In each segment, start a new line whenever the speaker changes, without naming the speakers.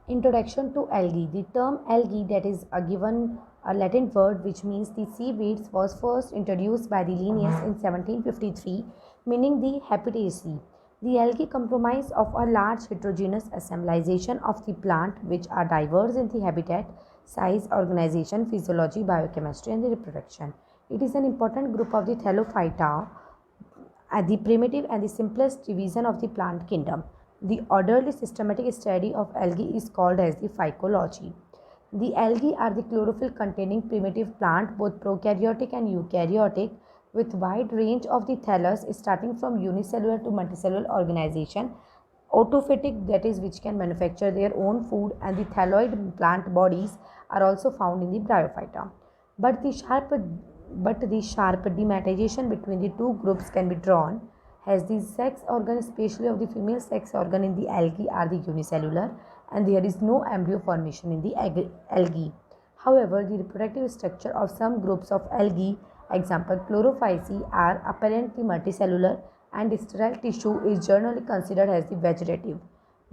Introduction to algae. The term algae, that is a given a Latin word which means the seaweeds, was first introduced by the Linnaeus in 1753, meaning the Hepataceae. The algae comprise of a large heterogeneous assemblation of the plant which are diverse in the habitat, size, organization, physiology, biochemistry and the reproduction. It is an important group of the Thallophyta, the primitive and the simplest division of the plant kingdom. The orderly systematic study of algae is called as the phycology. The algae are the chlorophyll containing primitive plant, both prokaryotic and eukaryotic, with wide range of the thallus starting from unicellular to multicellular organization, autophagic, that is which can manufacture their own food, and the thalloid plant bodies are also found in the bryophyta. But the sharp demarcation between the two groups can be drawn, as the sex organ, especially of the female sex organ in the algae, are the unicellular and there is no embryo formation in the algae. However, the reproductive structure of some groups of algae, example chlorophyceae, are apparently multicellular and sterile tissue is generally considered as the vegetative.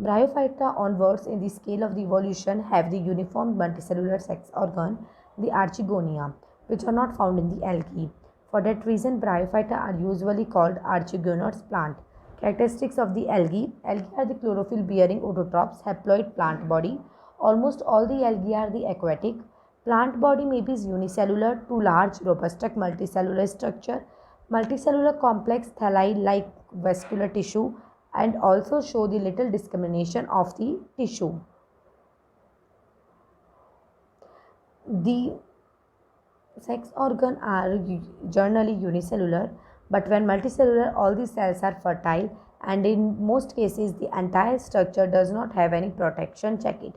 Bryophyta onwards in the scale of the evolution have the uniform multicellular sex organ, the archegonia, which are not found in the algae. For that reason, bryophyta are usually called archegonous plant. Characteristics of the algae. Algae are the chlorophyll bearing autotrophs, haploid plant body. Almost all the algae are the aquatic. Plant body may be unicellular to large, robust multicellular structure. Multicellular complex thalli like vascular tissue and also show the little discrimination of the tissue. The sex organs are generally unicellular, but when multicellular, all the cells are fertile, and in most cases, the entire structure does not have any protection. Check it.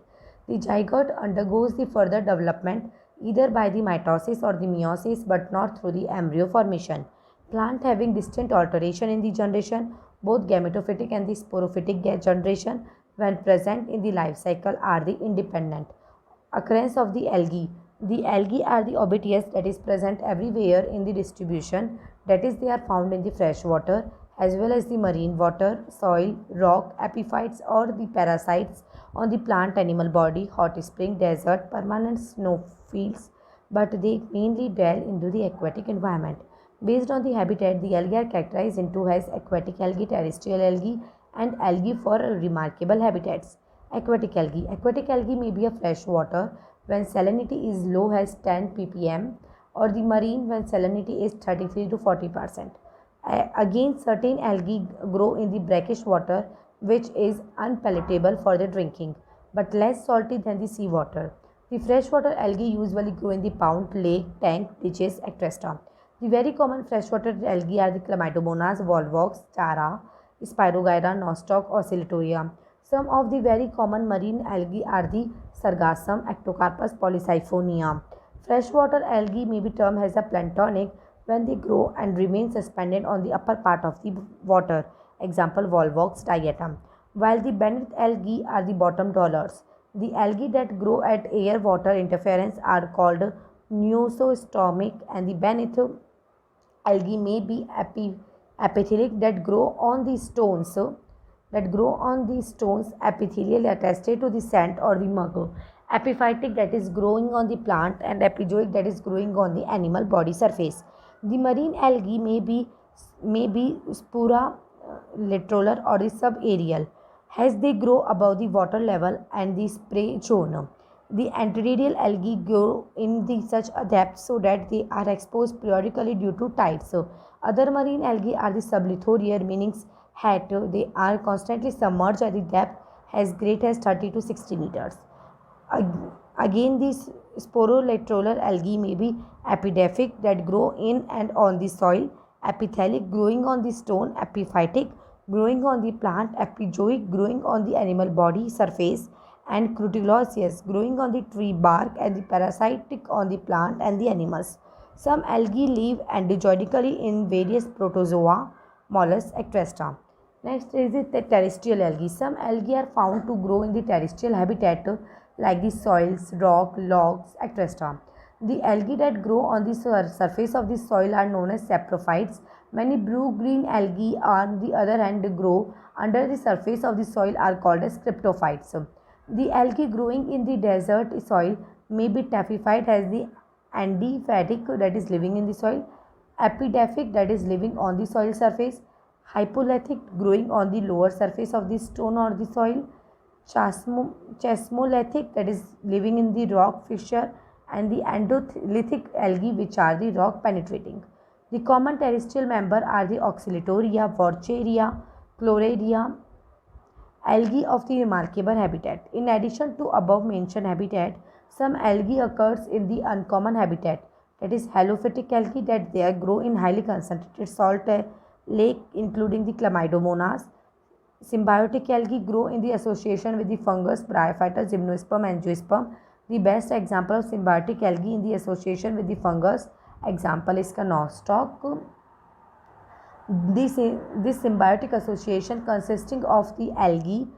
The zygote undergoes the further development either by the mitosis or the meiosis, but not through the embryo formation. Plant having distinct alteration in the generation, both gametophytic and the sporophytic generation, when present in the life cycle, are the independent. Occurrence of the algae. The algae are the obitious, that is present everywhere in the distribution, that is they are found in the fresh water as well as the marine water, soil, rock, epiphytes or the parasites on the plant animal body, hot spring, desert, permanent snow fields, but they mainly dwell into the aquatic environment. Based on the habitat, the algae are categorized into as aquatic algae, terrestrial algae and algae for remarkable habitats. Aquatic algae. Aquatic algae may be a fresh water when salinity is low as 10 ppm, or the marine when salinity is 33 to 40%. Again, certain algae grow in the brackish water which is unpalatable for the drinking but less salty than the seawater. The freshwater algae usually grow in the pond, lake, tank, ditches, etc. The very common freshwater algae are the Chlamydomonas, volvox, Chara, Spirogyra, Nostoc, Oscillatoria. Some of the very common marine algae are the Sargassum, Ectocarpus polysiphonia. Freshwater algae may be termed as a planktonic when they grow and remain suspended on the upper part of the water. Example, Volvox diatom. While the beneath algae are the bottom dwellers. The algae that grow at air-water interference are called noosostomic, and the beneath algae may be epithelic that grow on the stones epithelial attached to the scent or the muggle, epiphytic that is growing on the plant, and epizoic that is growing on the animal body surface. The marine algae may be spura littoral or the subaerial as they grow above the water level and the spray zone. The anterior algae grow in the such a depth so that they are exposed periodically due to tides. So, other marine algae are the sublithorial, meaning hat. They are constantly submerged at the depth as great as 30 to 60 meters. Again, these sporolateral algae may be epidephic that grow in and on the soil, epithelic growing on the stone, epiphytic growing on the plant, epizoic growing on the animal body surface, and crutillaceous growing on the tree bark, and the parasitic on the plant and the animals. Some algae live endozoically in various protozoa, mollusks, etc. Next is the terrestrial algae. Some algae are found to grow in the terrestrial habitat like the soils, rock, logs, etc. The algae that grow on the surface of the soil are known as saprophytes. Many blue-green algae on the other hand grow under the surface of the soil are called as cryptophytes. The algae growing in the desert soil may be typified as the endiphytic, that is living in the soil, epidaphic, that is living on the soil surface, hypolithic, growing on the lower surface of the stone or the soil, chasmolithic, that is living in the rock fissure, and the endolithic algae, which are the rock penetrating. The common terrestrial member are the Oscillatoria, Worcheria, Chloraria, algae of the remarkable habitat. In addition to above mentioned habitat, some algae occurs in the uncommon habitat, that is halophytic algae, that they grow in highly concentrated salt lake including the Chlamydomonas. Symbiotic algae grow in the association with the fungus Bryophyta, Gymnosperm, Angiosperm. The best example of symbiotic algae in the association with the fungus example is nostoc. This symbiotic association consisting of the algae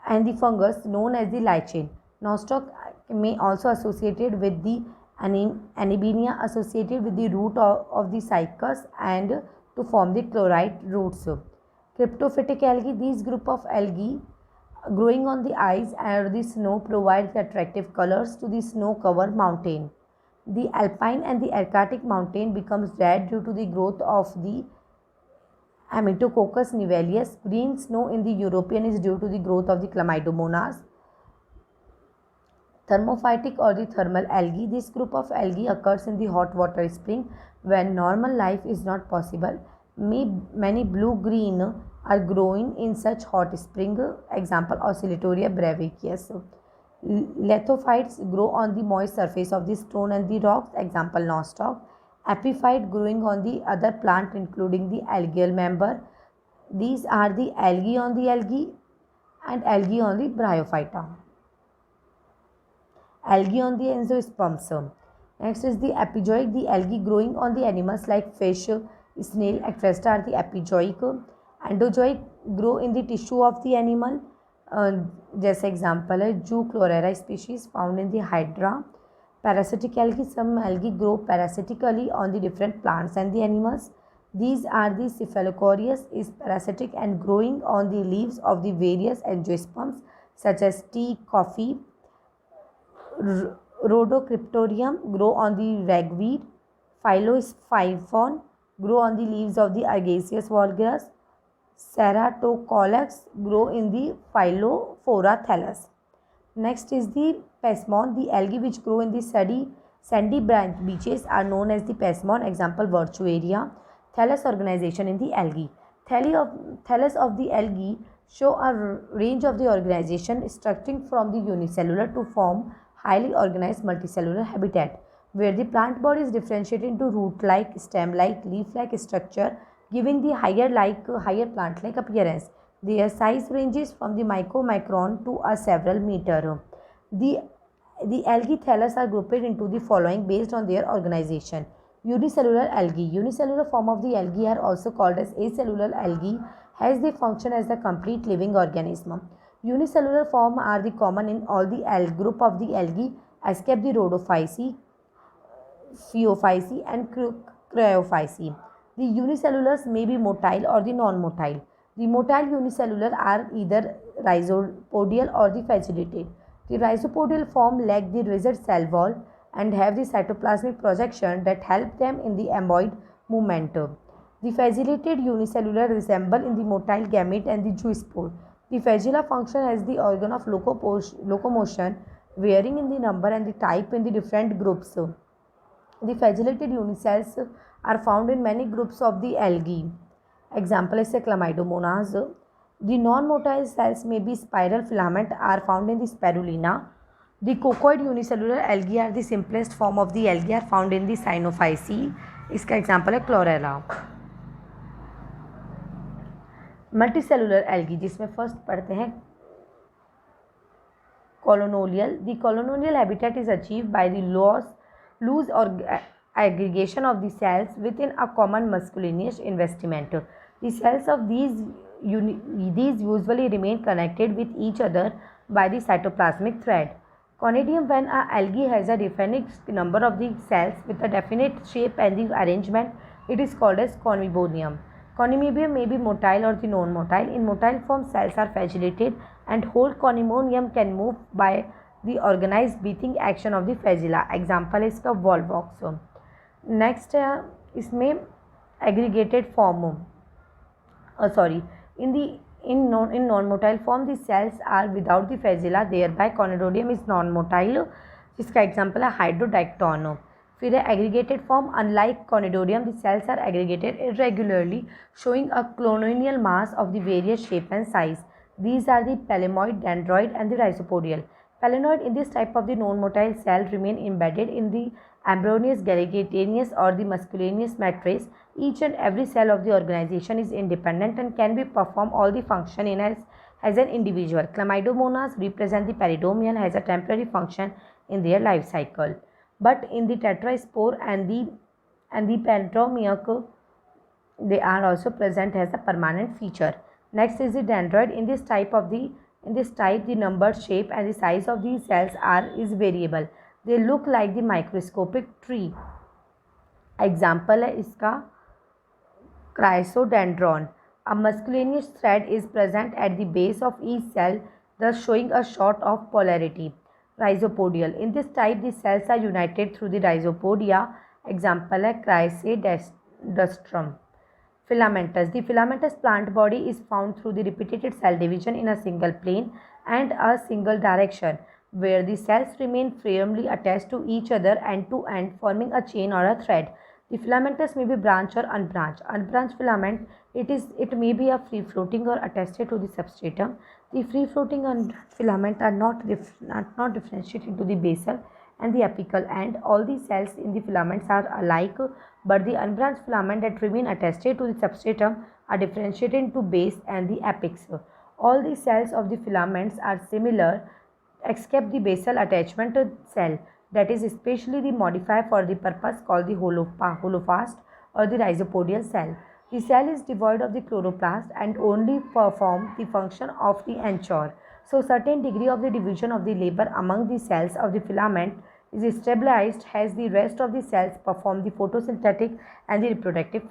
and the fungus known as the lichen. Nostoc may also associated with the Anabaena associated with the root of the cycas and to form the chloride roots. Cryptophytic algae, these group of algae growing on the ice and the snow provide the attractive colors to the snow-covered mountain. The alpine and the Arctic mountain becomes red due to the growth of the Ametococcus nivalis. Green snow in the European is due to the growth of the Chlamydomonas. Thermophytic or the thermal algae. This group of algae occurs in the hot water spring when normal life is not possible. Many blue-green are growing in such hot spring. Example Oscillatoria brevicaceus. Lithophytes grow on the moist surface of the stone and the rocks. Example nostoc. Epiphyte growing on the other plant including the algal member. These are the algae on the algae and algae on the Bryophyta. Algae on the angiosperms. Next is the epizoic, the algae growing on the animals like fish, snail, etc. are the epizoic. Endozoic grow in the tissue of the animal. जैसे example है zoochlorella species found in the hydra. Parasitic algae, some algae grow parasitically on the different plants and the animals. These are the Cephalocoreus is parasitic and growing on the leaves of the various angiosperms such as tea, coffee. Rhodocryptorium grow on the ragweed. Phyllosiphiphon grow on the leaves of the Agaceous vulgaris. Ceratocorax grow in the Phyllophora thallus. Next is the Pasmon. The algae which grow in the sandy beaches are known as the Pasmon. Example Virtuaria. Thallus organization in the algae. Thallus of the algae show a range of the organization structuring from the unicellular to form highly organized multicellular habitat, where the plant body is differentiated into root-like, stem-like, leaf-like structure, giving the higher plant-like appearance. Their size ranges from the micromicron to a several meter. The algae thallus are grouped into the following based on their organization. Unicellular algae. Unicellular form of the algae are also called as acellular algae, has they function as a complete living organism. Unicellular form are the common in all the group of the algae except the Rhodophyceae, Phaeophyceae and Cryophyceae. The unicellulars may be motile or the non-motile. The motile unicellular are either rhizopodial or the facellated. The rhizopodial form lack the rigid cell wall and have the cytoplasmic projection that help them in the amboid movement. The facellated unicellular resemble in the motile gamete and the zoospore. The flagella function as the organ of locomotion, varying in the number and the type in the different groups. The flagellated unicells are found in many groups of the algae. Example is Chlamydomonas. The non-motile cells may be spiral filament are found in the spirulina. The cocoid unicellular algae are the simplest form of the algae are found in the Cyanophyceae. इसका example है Chlorella. Multicellular algae जिसमें first पढ़ते हैं colonial. The colonial habitat is achieved by the loose और aggregation of the cells within a common musculinous investment. The cells of these usually remain connected with each other by the cytoplasmic thread. Conidium, when a algae has a definite number of the cells with a definite shape and the arrangement, it is called as conmebonium. Conmebonium may be motile or the non-motile. In motile form, cells are flagellated and whole cornymonium can move by the organized breathing action of the flagella. Example है इसका Volvox. Next है इसमें aggregated form, sorry, in non-motile form the cells are without the flagella, thereby conidodium is non-motile, जिसका example है hydrodictyon. फिर है aggregated form. Unlike कॉनिडोडियम the cells are aggregated irregularly showing a colonial mass of the various shape and size. These are the palamoid, dendroid and the rhizopodial. Palamoid in this type of the non-motile cell remain embedded in the embryonous, gallagetaneous or the musculaneous matrix. Each and every cell of the organization is independent and can be perform all the function in as an individual. Chlamydomonas represent the peridium and has a temporary function in their life cycle. But in the tetraspore and the pentomiac, they are also present as a permanent feature. Next is the dendroid. In this type, the number, shape and the size of these cells is variable. They look like the microscopic tree. Example है इसका chrysodendron. A musculaneous thread is present at the base of each cell, thus showing a sort of polarity. Rhizopodial. In this type, the cells are united through the rhizopodia. Example है Chrysodustrum. Filamentous. The filamentous plant body is found through the repeated cell division in a single plane and a single direction, where the cells remain firmly attached to each other end to end, forming a chain or a thread. The filamentous may be branched or unbranched. Unbranched filament, it may be a free floating or attached to the substratum. The free floating filament are not differentiated into the basal and the apical end. All the cells in the filaments are alike, but the unbranched filament that remain attached to the substratum are differentiated into base and the apex. All the cells of the filaments are similar except the basal attachment cell, that is especially the modifier for the purpose called the holophast or the rhizopodial cell. The cell is devoid of the chloroplast and only perform the function of the anchor. So certain degree of the division of the labor among the cells of the filament is stabilized as the rest of the cells perform the photosynthetic and the reproductive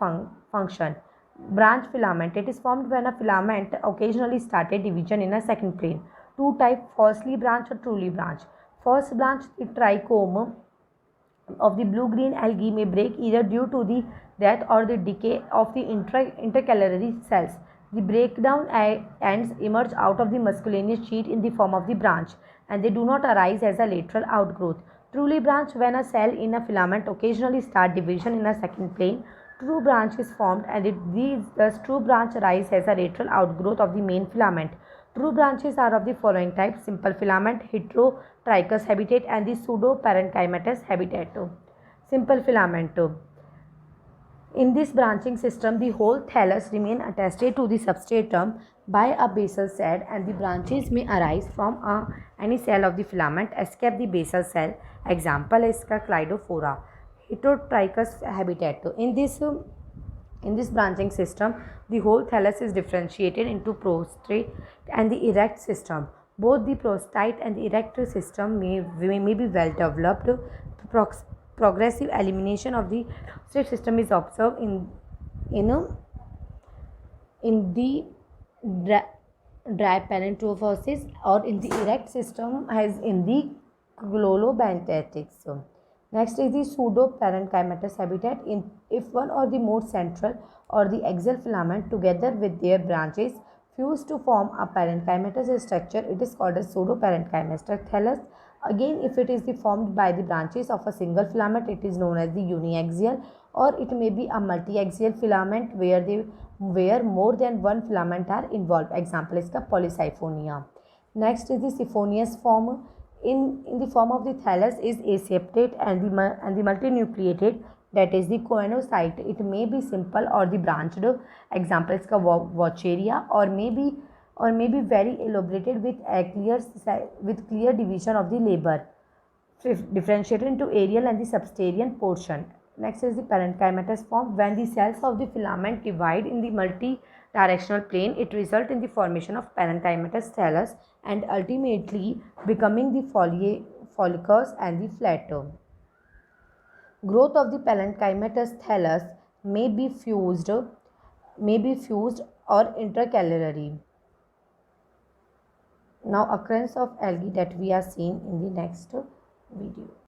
function. Branch filament. It is formed when a filament occasionally started division in a second plane. Two types, falsely branched or truly branched. First branch, the trichome of the blue-green algae may break either due to the death or the decay of the intercalary cells. The breakdown ends emerge out of the musculaneous sheath in the form of the branch, and they do not arise as a lateral outgrowth. Truly branched, when a cell in a filament occasionally start division in a second plane, true branch is formed, and thus true branch arise as a lateral outgrowth of the main filament. True branches are of the following type: simple filament, heterotrichous habitat, and the pseudoparenchymatous habitat. Simple filament. In this branching system, the whole thallus remain attached to the substratum by a basal cell, and the branches may arise from any cell of the filament except the basal cell. Example is Cleidophora. Heterotrichous habitat. In this branching system, the whole thallus is differentiated into prostrate and the erect system. Both the prostrate and the erect system may be well developed. Progressive elimination of the prostrate system is observed in the drepanocytosis, or in the erect system as in the chlorobentatics. Next is the pseudoparenchymatous habitat. If one or the more central or the axial filament together with their branches fuse to form a parenchymatous structure, it is called as pseudoparenchymatous thallus. Again, if it is formed by the branches of a single filament, it is known as the uniaxial, or it may be a multiaxial filament where more than one filament are involved. Example is polysiphonia. Next is the siphonous form. In the form of the thallus is aseptate and the multinucleated, that is the coenocyte. It may be simple or the branched. Example is Vaucheria, or may be very elaborated with clear division of the labor, differentiated into aerial and the subterranean portion. Next is the parenchymatous form. When the cells of the filament divide in the multi-directional plane, it results in the formation of parenchymatous thallus and ultimately becoming the follicles and the flatum. Growth of the parenchymatous thallus may be fused or intercalary. now occurrence of algae that we are seeing in the next video.